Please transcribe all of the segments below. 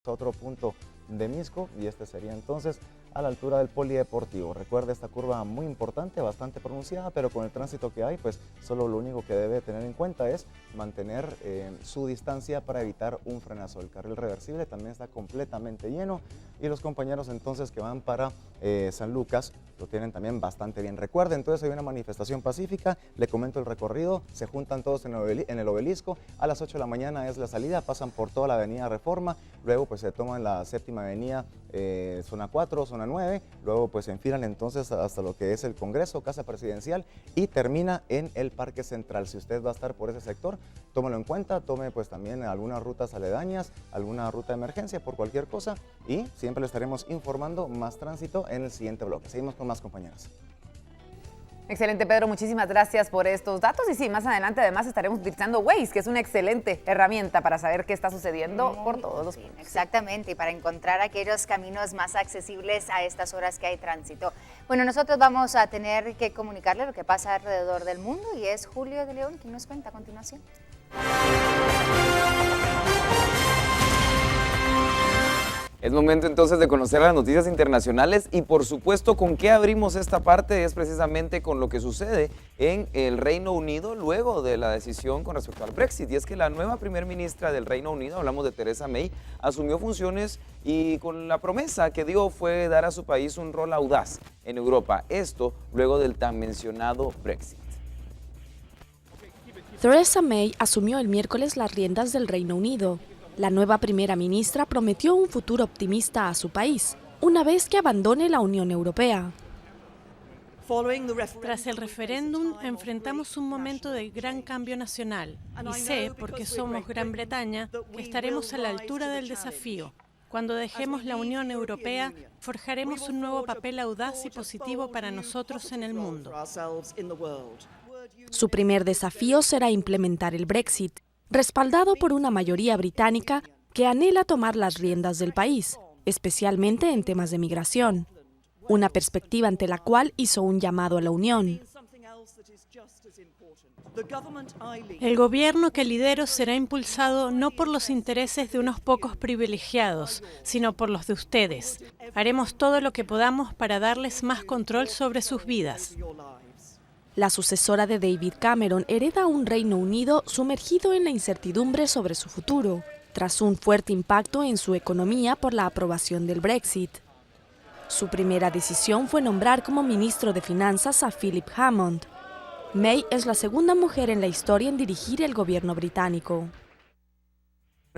hasta otro punto de Misco, y este sería entonces a la altura del polideportivo. Recuerde, esta curva muy importante, bastante pronunciada, pero con el tránsito que hay, pues solo lo único que debe tener en cuenta es mantener su distancia para evitar un frenazo. El carril reversible también está completamente lleno, y los compañeros entonces que van para San Lucas lo tienen también bastante bien. Recuerde, entonces hay una manifestación pacífica, le comento el recorrido, se juntan todos en el obelisco, a las 8 de la mañana es la salida, pasan por toda la avenida Reforma, luego pues se toman la séptima avenida, zona 4, zona 9, luego pues se enfilan entonces hasta lo que es el Congreso, Casa Presidencial, y termina en el Parque Central. Si usted va a estar por ese sector, tómelo en cuenta, tome pues también algunas rutas aledañas, alguna ruta de emergencia por cualquier cosa, y siempre le estaremos informando más tránsito en el siguiente bloque. Seguimos con más, compañeras. Excelente, Pedro, muchísimas gracias por estos datos. Y sí, más adelante además estaremos utilizando Waze, que es una excelente herramienta para saber qué está sucediendo por todos los puntos. Exactamente, y para encontrar aquellos caminos más accesibles a estas horas que hay tránsito. Bueno, nosotros vamos a tener que comunicarle lo que pasa alrededor del mundo, y es Julio de León quien nos cuenta a continuación. Es momento entonces de conocer las noticias internacionales, y por supuesto con qué abrimos esta parte es precisamente con lo que sucede en el Reino Unido luego de la decisión con respecto al Brexit. Y es que la nueva primer ministra del Reino Unido, hablamos de Theresa May, asumió funciones y con la promesa que dio fue dar a su país un rol audaz en Europa. Esto luego del tan mencionado Brexit. Theresa May asumió el miércoles las riendas del Reino Unido. La nueva primera ministra prometió un futuro optimista a su país, una vez que abandone la Unión Europea. Tras el referéndum, enfrentamos un momento de gran cambio nacional. Y sé, porque somos Gran Bretaña, que estaremos a la altura del desafío. Cuando dejemos la Unión Europea, forjaremos un nuevo papel audaz y positivo para nosotros en el mundo. Su primer desafío será implementar el Brexit, respaldado por una mayoría británica que anhela tomar las riendas del país, especialmente en temas de migración, una perspectiva ante la cual hizo un llamado a la Unión. El gobierno que lidero será impulsado no por los intereses de unos pocos privilegiados, sino por los de ustedes. Haremos todo lo que podamos para darles más control sobre sus vidas. La sucesora de David Cameron hereda un Reino Unido sumergido en la incertidumbre sobre su futuro, tras un fuerte impacto en su economía por la aprobación del Brexit. Su primera decisión fue nombrar como ministro de Finanzas a Philip Hammond. May es la segunda mujer en la historia en dirigir el gobierno británico.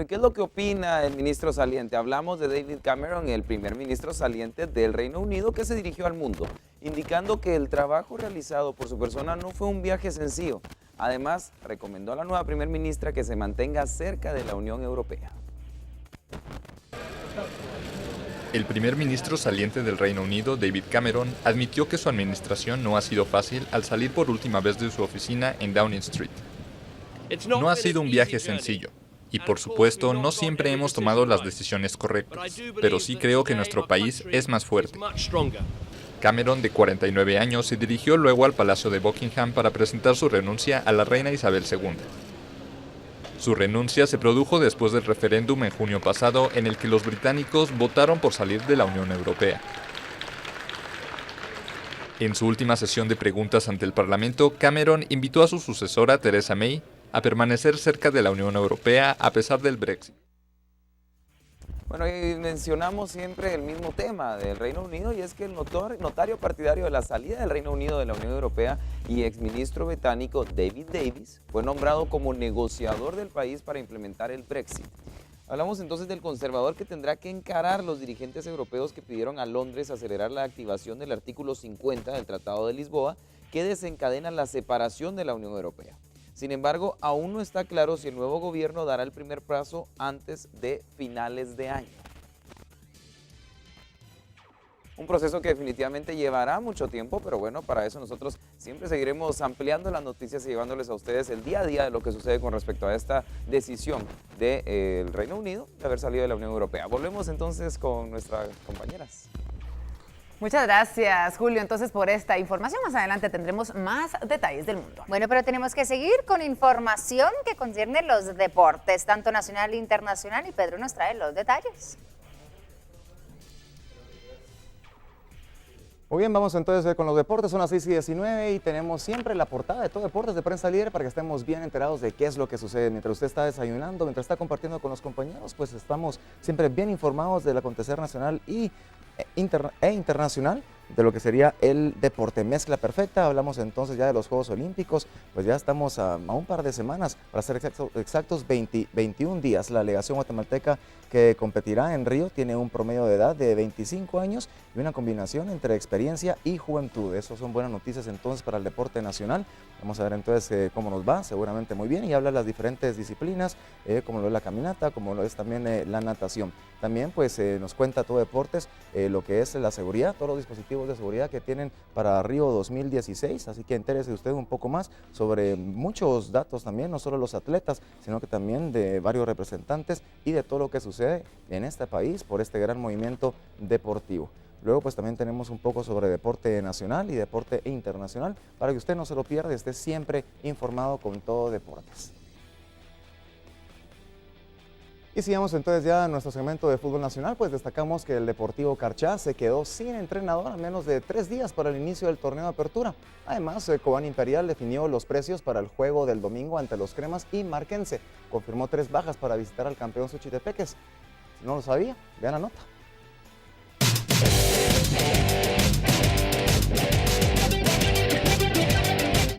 ¿Qué es lo que opina el ministro saliente? Hablamos de David Cameron, el primer ministro saliente del Reino Unido, que se dirigió al mundo, indicando que el trabajo realizado por su persona no fue un viaje sencillo. Además, recomendó a la nueva primer ministra que se mantenga cerca de la Unión Europea. El primer ministro saliente del Reino Unido, David Cameron, admitió que su administración no ha sido fácil al salir por última vez de su oficina en Downing Street. No ha sido un viaje sencillo. Y por supuesto, no siempre hemos tomado las decisiones correctas, pero sí creo que nuestro país es más fuerte. Cameron, de 49 años, se dirigió luego al Palacio de Buckingham para presentar su renuncia a la reina Isabel II. Su renuncia se produjo después del referéndum en junio pasado, en el que los británicos votaron por salir de la Unión Europea. En su última sesión de preguntas ante el Parlamento, Cameron invitó a su sucesora, Theresa May, a permanecer cerca de la Unión Europea a pesar del Brexit. Bueno, y mencionamos siempre el mismo tema del Reino Unido, y es que el notario partidario de la salida del Reino Unido de la Unión Europea y exministro británico David Davis fue nombrado como negociador del país para implementar el Brexit. Hablamos entonces del conservador que tendrá que encarar los dirigentes europeos que pidieron a Londres acelerar la activación del artículo 50 del Tratado de Lisboa, que desencadena la separación de la Unión Europea. Sin embargo, aún no está claro si el nuevo gobierno dará el primer paso antes de finales de año. Un proceso que definitivamente llevará mucho tiempo, pero bueno, para eso nosotros siempre seguiremos ampliando las noticias y llevándoles a ustedes el día a día de lo que sucede con respecto a esta decisión del Reino Unido de haber salido de la Unión Europea. Volvemos entonces con nuestras compañeras. Muchas gracias, Julio, entonces por esta información. Más adelante tendremos más detalles del mundo. Bueno, pero tenemos que seguir con información que concierne los deportes, tanto nacional e internacional, y Pedro nos trae los detalles. Muy bien, vamos entonces con los deportes, son las 6:19 y tenemos siempre la portada de Todo Deportes de Prensa Líder para que estemos bien enterados de qué es lo que sucede. Mientras usted está desayunando, mientras está compartiendo con los compañeros, pues estamos siempre bien informados del acontecer nacional e internacional de lo que sería el deporte. Mezcla perfecta, hablamos entonces ya de los Juegos Olímpicos, pues ya estamos a un par de semanas, para ser exactos 21 días. La delegación guatemalteca que competirá en Río tiene un promedio de edad de 25 años y una combinación entre experiencia y juventud. Esas son buenas noticias entonces para el deporte nacional. Vamos a ver entonces cómo nos va, seguramente muy bien, y habla de las diferentes disciplinas, como lo es la caminata, como lo es también la natación. También pues nos cuenta Todo Deportes lo que es la seguridad, todos los dispositivos de seguridad que tienen para Río 2016, así que entérese usted un poco más sobre muchos datos también, no solo los atletas, sino que también de varios representantes y de todo lo que sucede en este país por este gran movimiento deportivo. Luego pues también tenemos un poco sobre deporte nacional y deporte internacional para que usted no se lo pierda, esté siempre informado con Todo Deportes. Y sigamos entonces ya en nuestro segmento de fútbol nacional, pues destacamos que el Deportivo Carchá se quedó sin entrenador a menos de 3 días para el inicio del torneo de apertura. Además, Cobán Imperial definió los precios para el juego del domingo ante los Cremas y Marquense. Confirmó 3 bajas para visitar al campeón Suchitepeques. Si no lo sabía, vean la nota.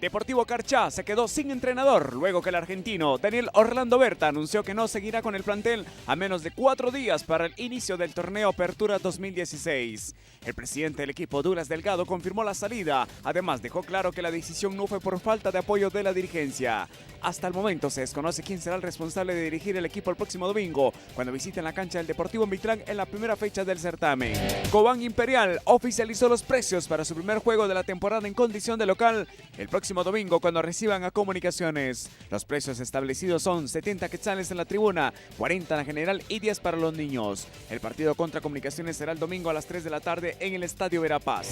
Deportivo Carchá se quedó sin entrenador luego que el argentino Daniel Orlando Berta anunció que no seguirá con el plantel a menos de 4 días para el inicio del torneo Apertura 2016. El presidente del equipo, Douglas Delgado, confirmó la salida. Además, dejó claro que la decisión no fue por falta de apoyo de la dirigencia. Hasta el momento se desconoce quién será el responsable de dirigir el equipo el próximo domingo, cuando visiten la cancha del Deportivo Mitlán en la primera fecha del certamen. Cobán Imperial oficializó los precios para su primer juego de la temporada en condición de local el próximo domingo cuando reciban a Comunicaciones. Los precios establecidos son 70 quetzales en la tribuna, 40 en la general y 10 para los niños. El partido contra Comunicaciones será el domingo a las 3 de la tarde en el Estadio Verapaz.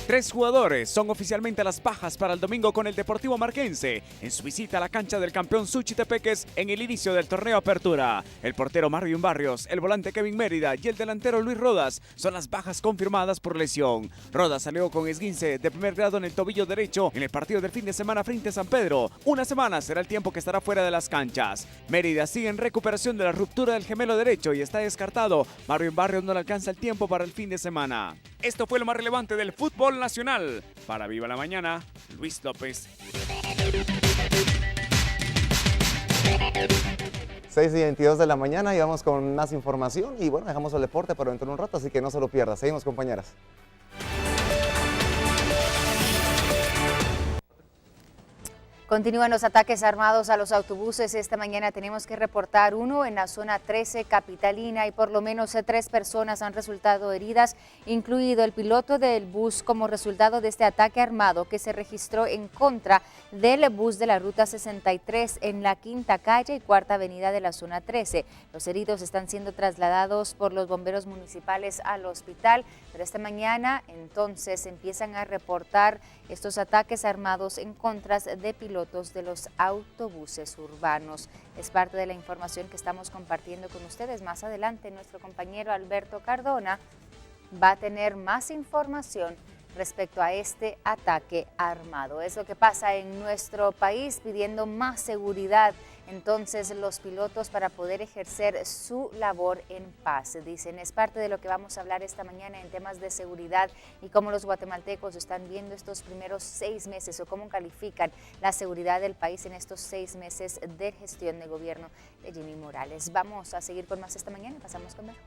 3 jugadores son oficialmente las bajas para el domingo con el Deportivo Marquense en su visita a la cancha del campeón Suchitepeques en el inicio del torneo Apertura. El portero Marvin Barrios, el volante Kevin Mérida y el delantero Luis Rodas son las bajas confirmadas por lesión. Rodas salió con esguince de primer grado en el tobillo derecho en el partido del fin de semana frente a San Pedro. Una semana será el tiempo que estará fuera de las canchas. Mérida sigue en recuperación de la ruptura del gemelo derecho y está descartado. Marvin Barrios no le alcanza el tiempo para el fin de semana. Esto fue lo más relevante del fútbol nacional. Para Viva la Mañana, Luis López. 6:22 de la mañana y vamos con más información y bueno, dejamos el deporte para dentro de un rato, así que no se lo pierda. Seguimos, compañeras. Continúan los ataques armados a los autobuses. Esta mañana tenemos que reportar uno en la zona 13 capitalina y por lo menos 3 personas han resultado heridas, incluido el piloto del bus, como resultado de este ataque armado que se registró en contra del bus de la ruta 63 en la Quinta Calle y Cuarta Avenida de la zona 13. Los heridos están siendo trasladados por los bomberos municipales al hospital, pero esta mañana entonces empiezan a reportar estos ataques armados en contra de pilotos de los autobuses urbanos. Es parte de la información que estamos compartiendo con ustedes. Más adelante nuestro compañero Alberto Cardona va a tener más información respecto a este ataque armado. Es lo que pasa en nuestro país, pidiendo más seguridad entonces los pilotos para poder ejercer su labor en paz. Dicen, es parte de lo que vamos a hablar esta mañana en temas de seguridad y cómo los guatemaltecos están viendo estos primeros 6 meses o cómo califican la seguridad del país en estos 6 meses de gestión de gobierno de Jimmy Morales. Vamos a seguir con más esta mañana y pasamos con Vero.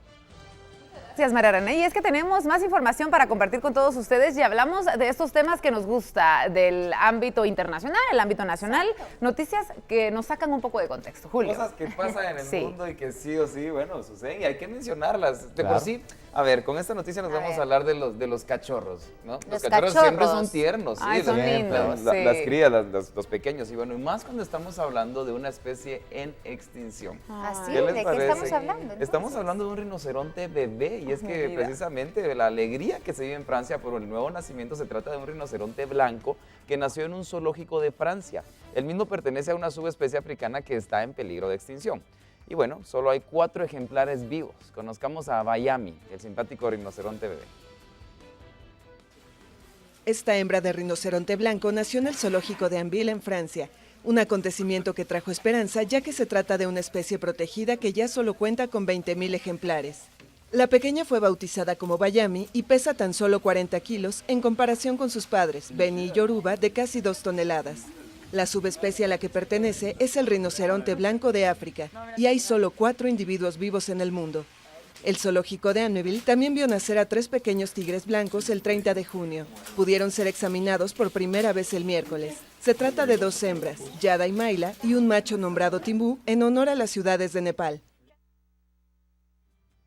Gracias, María René. Y es que tenemos más información para compartir con todos ustedes y hablamos de estos temas que nos gusta, del ámbito internacional, el ámbito nacional, noticias que nos sacan un poco de contexto. Julio. Cosas que pasan en el Sí. mundo y que sí o sí, bueno, suceden y hay que mencionarlas. De Claro. por sí, a ver, con esta noticia nos vamos a hablar de los cachorros, ¿no? Los cachorros siempre cachorros. son tiernos, sí, Ay, son lindos, sí. las crías, los pequeños, y bueno, y más cuando estamos hablando de una especie en extinción. Así, ¿Qué les ¿de qué parece? estamos hablando? entonces? Estamos hablando de un rinoceronte bebé bebé, y es que precisamente la alegría que se vive en Francia por el nuevo nacimiento, se trata de un rinoceronte blanco que nació en un zoológico de Francia. El mismo pertenece a una subespecie africana que está en peligro de extinción. Y bueno, solo hay 4 ejemplares vivos. Conozcamos a Bayami, el simpático rinoceronte bebé. Esta hembra de rinoceronte blanco nació en el zoológico de Anville, en Francia. Un acontecimiento que trajo esperanza, ya que se trata de una especie protegida que ya solo cuenta con 20.000 ejemplares. La pequeña fue bautizada como Bayami y pesa tan solo 40 kilos en comparación con sus padres, Beni y Yoruba, de casi 2 toneladas. La subespecie a la que pertenece es el rinoceronte blanco de África, y hay solo 4 individuos vivos en el mundo. El zoológico de Anneville también vio nacer a 3 pequeños tigres blancos el 30 de junio. Pudieron ser examinados por primera vez el miércoles. Se trata de 2 hembras, Yada y Maila, y un macho nombrado Timbú, en honor a las ciudades de Nepal.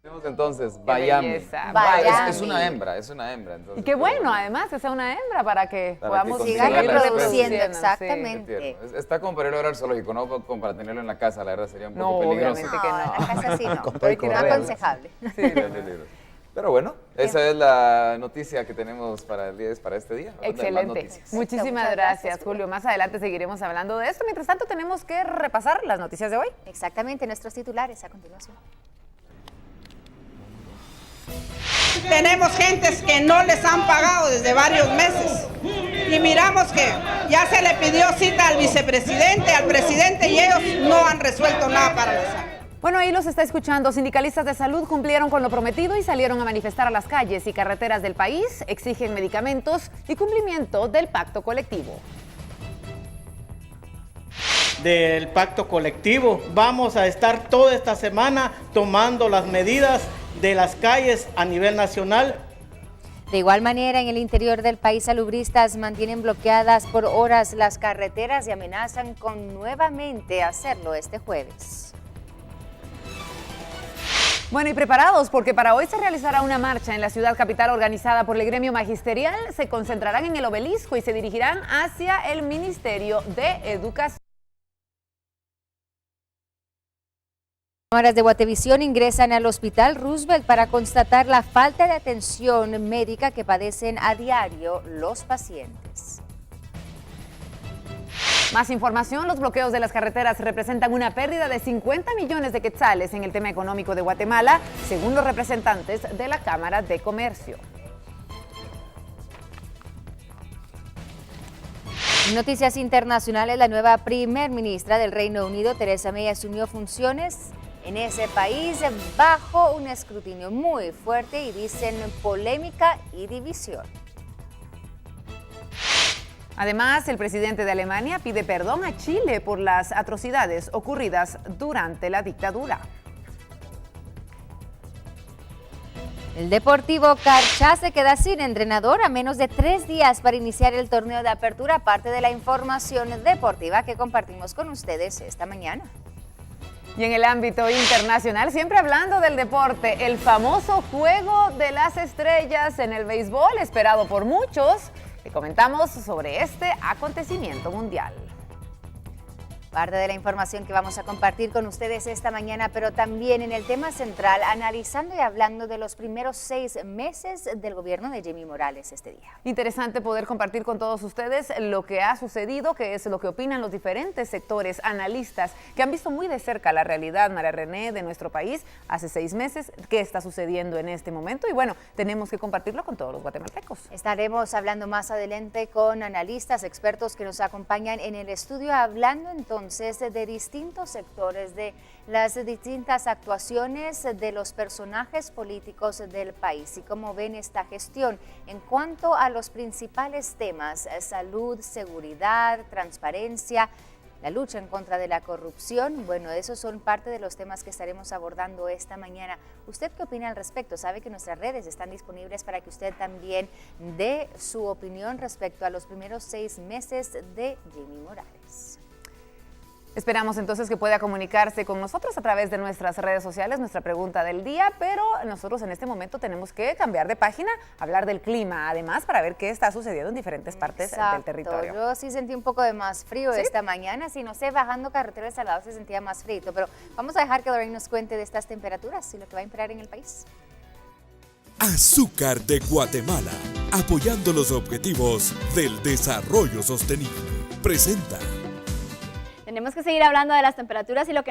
Tenemos entonces Bayami. Es una hembra, Entonces, y qué bueno, además, que sea una hembra para que podamos sigan reproduciendo, sí. exactamente. Está como para ir al zoológico, no como para tenerlo en la casa, la verdad sería un poco peligroso. Obviamente que no. En la casa sí no, no aconsejable. Sí. Pero bueno, esa es la noticia que tenemos para este día. Excelente. Muchísimas gracias, Julio. Más adelante seguiremos hablando de esto. Mientras tanto, tenemos que repasar las noticias de hoy. Exactamente, nuestros titulares a continuación. Tenemos gentes que no les han pagado desde varios meses y miramos que ya se le pidió cita al vicepresidente, al presidente, y ellos no han resuelto nada para la salud. Bueno, ahí los está escuchando. Sindicalistas de salud cumplieron con lo prometido y salieron a manifestar a las calles y carreteras del país. Exigen medicamentos y cumplimiento del pacto colectivo. Del pacto colectivo. Vamos a estar toda esta semana tomando las medidas de las calles a nivel nacional. De igual manera, en el interior del país, salubristas mantienen bloqueadas por horas las carreteras y amenazan con nuevamente hacerlo este jueves. Bueno, y preparados porque para hoy se realizará una marcha en la ciudad capital organizada por el gremio magisterial. Se concentrarán en el Obelisco y se dirigirán hacia el Ministerio de Educación. Cámaras de Guatevisión ingresan al Hospital Roosevelt para constatar la falta de atención médica que padecen a diario los pacientes. Más información, los bloqueos de las carreteras representan una pérdida de 50 millones de quetzales en el tema económico de Guatemala, según los representantes de la Cámara de Comercio. Noticias internacionales, la nueva primer ministra del Reino Unido, Theresa May, asumió funciones en ese país bajo un escrutinio muy fuerte y dicen polémica y división. Además, el presidente de Alemania pide perdón a Chile por las atrocidades ocurridas durante la dictadura. El Deportivo Carchá se queda sin entrenador a menos de 3 días para iniciar el torneo de apertura, parte de la información deportiva que compartimos con ustedes esta mañana. Y en el ámbito internacional, siempre hablando del deporte, el famoso Juego de las Estrellas en el béisbol, esperado por muchos. Le comentamos sobre este acontecimiento mundial. Parte de la información que vamos a compartir con ustedes esta mañana, pero también en el tema central, analizando y hablando de los primeros 6 meses del gobierno de Jimmy Morales este día. Interesante poder compartir con todos ustedes lo que ha sucedido, que es lo que opinan los diferentes sectores, analistas, que han visto muy de cerca la realidad, María René, de nuestro país hace 6 meses, qué está sucediendo en este momento y bueno, tenemos que compartirlo con todos los guatemaltecos. Estaremos hablando más adelante con analistas, expertos que nos acompañan en el estudio, hablando entonces de distintos sectores, de las distintas actuaciones de los personajes políticos del país y cómo ven esta gestión en cuanto a los principales temas: salud, seguridad, transparencia, la lucha en contra de la corrupción. Bueno, esos son parte de los temas que estaremos abordando esta mañana. ¿Usted qué opina al respecto? Sabe que nuestras redes están disponibles para que usted también dé su opinión respecto a los primeros 6 meses de Jimmy Morales. Esperamos entonces que pueda comunicarse con nosotros a través de nuestras redes sociales, nuestra pregunta del día, pero nosotros en este momento tenemos que cambiar de página, hablar del clima, además, para ver qué está sucediendo en diferentes partes del territorio. Yo sí sentí un poco de más frío esta mañana, si no sé, bajando carretera de Salvador se sentía más frío, pero vamos a dejar que Lorraine nos cuente de estas temperaturas y lo que va a imperar en el país. Azúcar de Guatemala, apoyando los objetivos del desarrollo sostenible. Presenta. Tenemos que seguir hablando de las temperaturas y lo que